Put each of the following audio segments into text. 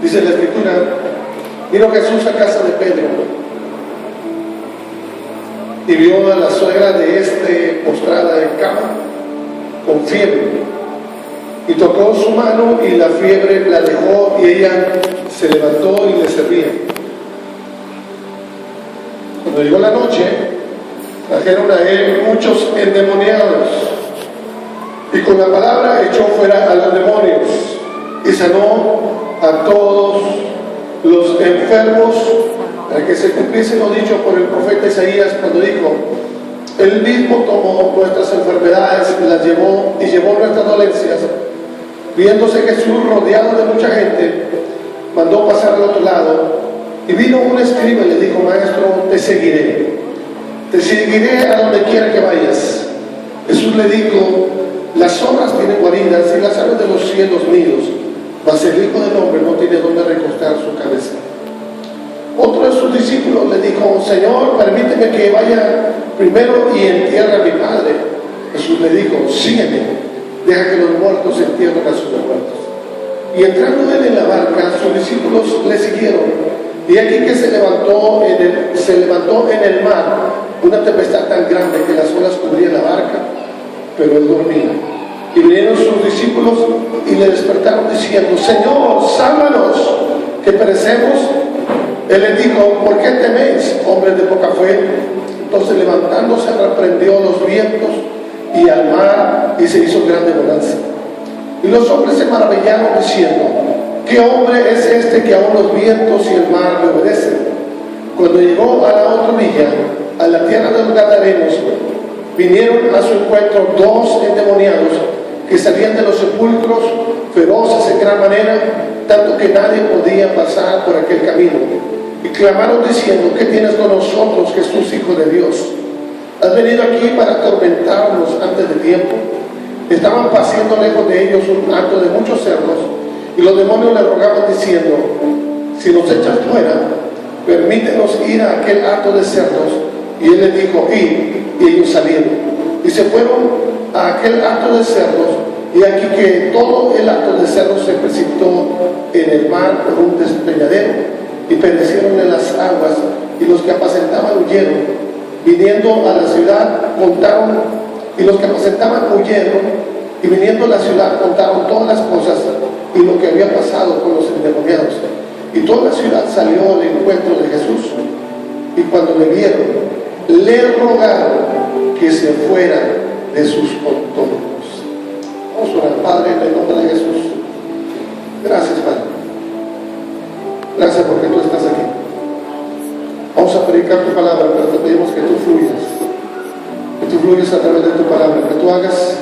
Dice la Escritura, vino Jesús a casa de Pedro y vio a la suegra de este postrada en cama con fiebre, y tocó su mano y la fiebre la dejó, y ella se levantó y le servía. Cuando llegó la noche, trajeron a él muchos endemoniados, y con la palabra echó fuera a los demonios y sanó a todos los enfermos, para que se cumpliese lo dicho por el profeta Isaías cuando dijo: Él mismo tomó nuestras enfermedades, las llevó y llevó nuestras dolencias. Viéndose Jesús rodeado de mucha gente, mandó pasar al otro lado, y vino un escriba y le dijo: Maestro, te seguiré a donde quiera que vayas. Jesús le dijo: las zorras tienen guaridas y las aves de los cielos nidos, mas el Hijo del Hombre no tiene donde recostar su cabeza. Otro de sus discípulos le dijo: Señor, permíteme que vaya primero y entierre a mi padre. Jesús le dijo: sígueme, deja que los muertos entierren a sus muertos. Y entrando él en la barca, sus discípulos le siguieron. Y aquí que se levantó en el mar una tempestad tan grande que las olas cubrían la barca, pero él dormía. Y vinieron sus discípulos y le despertaron diciendo: Señor, sálvanos, que perecemos. Él les dijo: ¿por qué teméis, hombres de poca fe? Entonces, levantándose, reprendió los vientos y al mar, y se hizo grande bonanza. Y los hombres se maravillaron diciendo: ¿qué hombre es este que aún los vientos y el mar le obedecen? Cuando llegó a la otra orilla, a la tierra de los Gadarenos, vinieron a su encuentro dos endemoniados que salían de los sepulcros, feroces en gran manera, tanto que nadie podía pasar por aquel camino. Y clamaron diciendo: ¿qué tienes con nosotros, Jesús, Hijo de Dios? ¿Has venido aquí para atormentarnos antes de tiempo? Estaban paciendo lejos de ellos un hato de muchos cerdos, y los demonios le rogaban diciendo: si nos echas fuera, permítenos ir a aquel hato de cerdos. Y él les dijo: id. Y ellos salieron y se fueron a aquel hato de cerdos, y aquí que todo el hato de cerdos se precipitó en el mar por un despeñadero, y perecieron en las aguas, y los que apacentaban huyeron. Viniendo a la ciudad contaron, y los que apacentaban huyeron, y viniendo a la ciudad contaron todas las cosas y lo que había pasado con los endemoniados. Y toda la ciudad salió al encuentro de Jesús, y cuando le vieron, le rogaron que se fuera de sus contornos. Vamos a orar. Padre, en el nombre de Jesús, gracias, Padre. Gracias porque tú estás aquí. Vamos a predicar tu palabra, pero te pedimos que tú fluyas a través de tu palabra, que tú hagas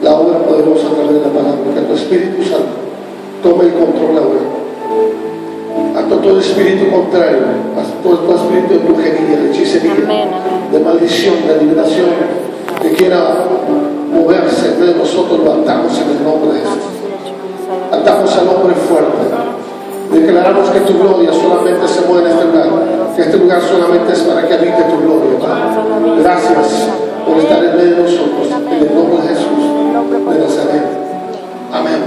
la obra poderosa a través de la palabra, que tu Espíritu Santo tome el control ahora. A todo espíritu contrario, a todo espíritu de brujería, de hechicería, de maldición, de adivinación, que quiera moverse entre nosotros, lo atamos en el nombre de Jesús. Atamos al hombre fuerte. Declaramos que tu gloria solamente se mueve en este lugar, que este lugar solamente es para que habite tu gloria, Padre. Gracias por estar en medio de nosotros, en el nombre de Jesús de Nazaret. Amén.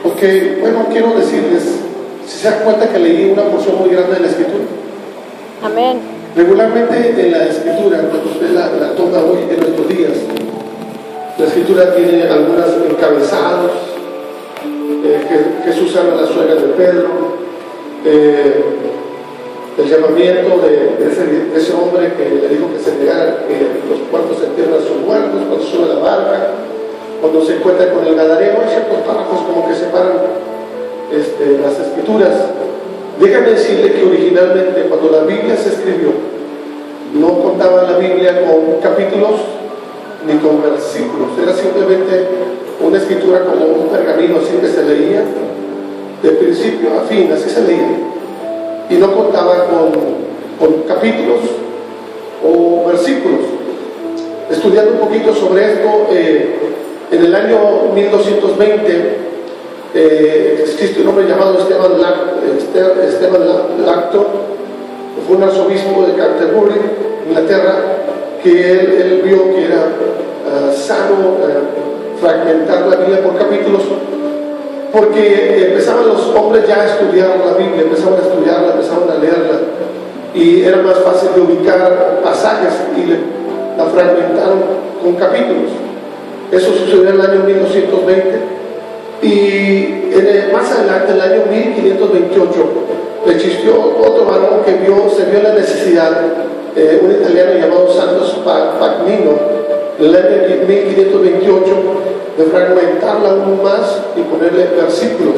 Porque, bueno, quiero decirles, si se dan cuenta que leí una porción muy grande de la Escritura. Amén. Regularmente en la Escritura, cuando usted la toma hoy en nuestros días, la Escritura tiene algunos encabezados. Jesús sana a la suegra de Pedro, el llamamiento de ese hombre que le dijo que se negara, que los muertos se entierran a sus muertos, cuando sube la barca, cuando se encuentra con el Gadareno. Hay ciertos párrafos como que separan las Escrituras. Déjame decirle que originalmente, cuando la Biblia se escribió, no contaba la Biblia con capítulos ni con versículos, era simplemente una escritura como un pergamino, así que se leía de principio a fin, así se leía, y no contaba con capítulos o versículos. Estudiando un poquito sobre esto, en el año 1220 existe un hombre llamado Esteban Lacto, fue un arzobispo de Canterbury, Inglaterra, que él vio que era sano fragmentar la Biblia por capítulos, porque empezaban los hombres ya a estudiar la Biblia, empezaban a estudiarla, empezaban a leerla, y era más fácil de ubicar pasajes y la fragmentaron con capítulos. Eso sucedió en el año 1220, y más adelante, en el año 1528, existió otro varón que se vio la necesidad, un italiano llamado Santos Pagnino, en el año 1528, de fragmentarla aún más y ponerle versículos.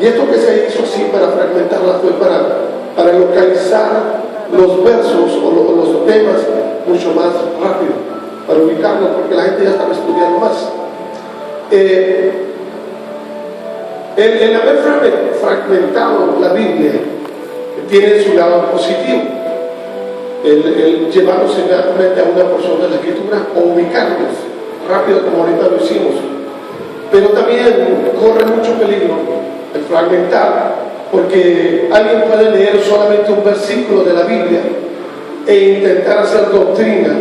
Y esto que se hizo así para fragmentarla fue para localizar los versos o los temas mucho más rápido, para ubicarlos, porque la gente ya estaba estudiando más. El haber fragmentado la Biblia tiene su lado positivo, el llevarnos inmediatamente a una porción de la Escritura o ubicarnos rápido como ahorita lo hicimos, pero también corre mucho peligro el fragmentar, porque alguien puede leer solamente un versículo de la Biblia e intentar hacer doctrina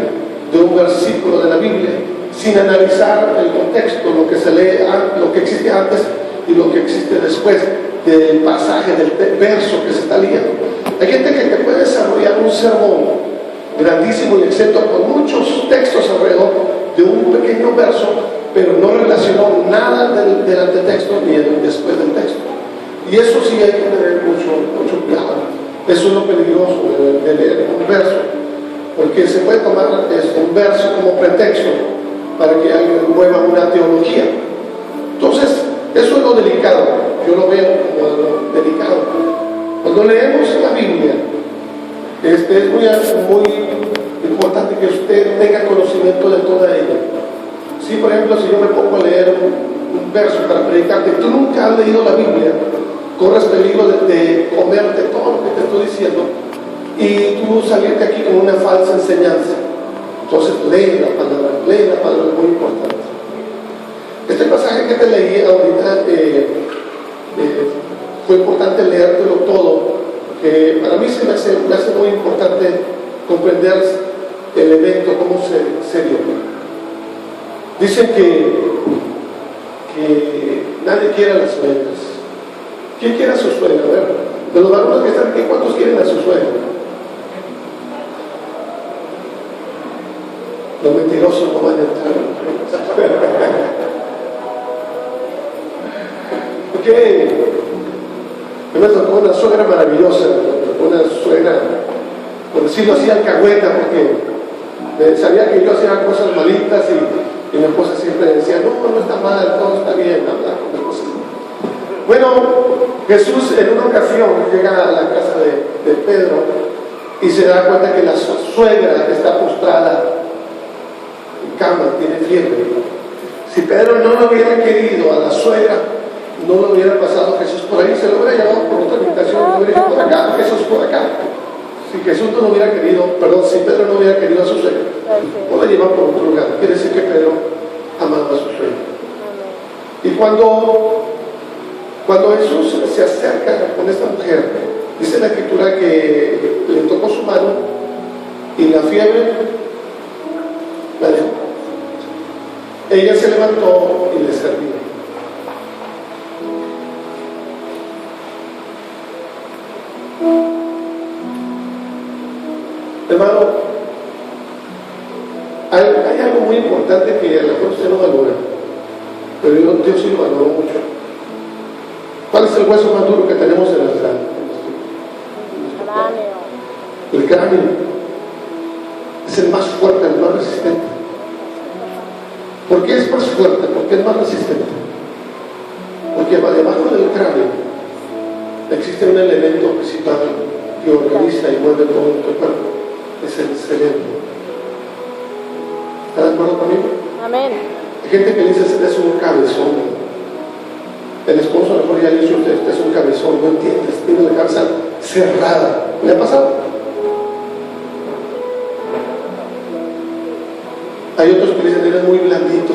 de un versículo de la Biblia sin analizar el contexto, lo que se lee, lo que existe antes y lo que existe después del pasaje, del verso que se está leyendo. Hay gente que te puede desarrollar un sermón grandísimo y excepto con muchos textos alrededor de un pequeño verso, pero no relacionó nada del antetexto ni después del texto. Y eso sí hay que tener mucho cuidado. Eso es lo peligroso de leer un verso, porque se puede tomar un verso como pretexto para que alguien mueva una teología. Entonces, eso es lo delicado. Yo lo veo como lo delicado. Cuando leemos la Biblia, es muy importante que usted tenga conocimiento de toda ella. Si, por ejemplo, si yo me pongo a leer un verso para predicarte, tú nunca has leído la Biblia, corres peligro de comerte todo lo que te estoy diciendo y tú salirte aquí con una falsa enseñanza. Entonces, lee la palabra, es muy importante. Este pasaje que te leí ahorita fue importante leértelo todo, que para mí se me hace muy importante comprender el evento, cómo se dio. Dicen que nadie quiere a las suegras. ¿Quién quiere a su suegra? A ver, de los varones que están aquí, ¿cuántos quieren a su suegra? Los mentirosos no van a entrar. Porque me tocó una suegra maravillosa, una suegra, por decirlo así, alcahueta, porque sabía que yo hacía cosas malitas y mi esposa siempre decía, no está mal, todo está bien, hablar con mi esposa. Bueno, Jesús en una ocasión llega a la casa de Pedro y se da cuenta que la suegra está postrada en cama, tiene fiebre. Si Pedro no lo hubiera querido a la suegra, no lo hubiera pasado Jesús por ahí, se lo hubiera llevado por otra habitación, lo hubiera dicho por acá, Jesús por acá. Si Jesús no lo hubiera querido, si Pedro no hubiera querido a su suegra, no la lleva por otro lugar. Quiere decir que Pedro amaba a su suegra. Y cuando Jesús se acerca con esta mujer, dice la Escritura que le tocó su mano y la fiebre la dejó. Ella se levantó y le servía. Hermano, hay algo muy importante que a lo mejor usted no valora, pero Dios sí lo valoró mucho. ¿Cuál es el hueso más duro que tenemos en nuestra? El cráneo. Es el más fuerte, el más resistente. ¿Por qué es más fuerte? ¿Por qué es más resistente? Porque debajo del cráneo existe un elemento principal que organiza y mueve todo nuestro cuerpo. Es el cerebro. ¿Está de acuerdo conmigo? Amén. Hay gente que dice que es un cabezón. El esposo a lo mejor ya le dice usted es un cabezón, no entiendes, tiene la cabeza cerrada. ¿Le ha pasado? Hay otros que dicen eres muy blandito,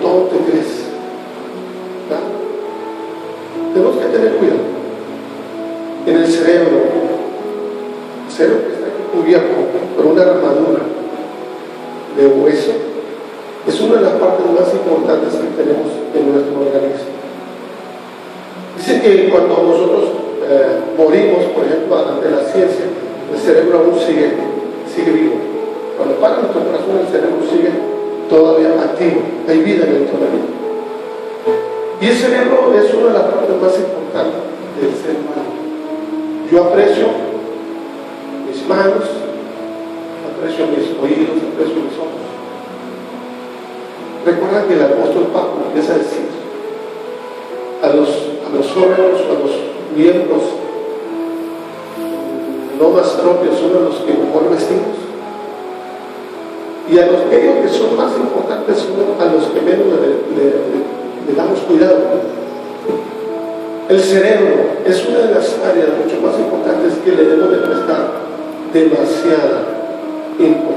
todo te crees. ¿Verdad? Tenemos que tener cuidado. En el cerebro que está aquí cubierto una armadura de hueso, es una de las partes más importantes que tenemos en nuestro organismo. Dice que cuando nosotros morimos, por ejemplo, ante la ciencia, el cerebro aún sigue vivo. Cuando para nuestro corazón, el cerebro sigue todavía activo, hay vida en el cerebro. Y el cerebro es una de las partes más importantes del ser humano. Yo aprecio mis manos, aprecio mis oídos, aprecio mis ojos. Recuerda que el apóstol Pablo empieza a decir a los órganos, a los miembros no más propios, son a los que mejor vestimos. Y a aquellos que son más importantes son a los que menos le damos cuidado. El cerebro es una de las áreas mucho más importantes que le debemos de prestar demasiada importancia.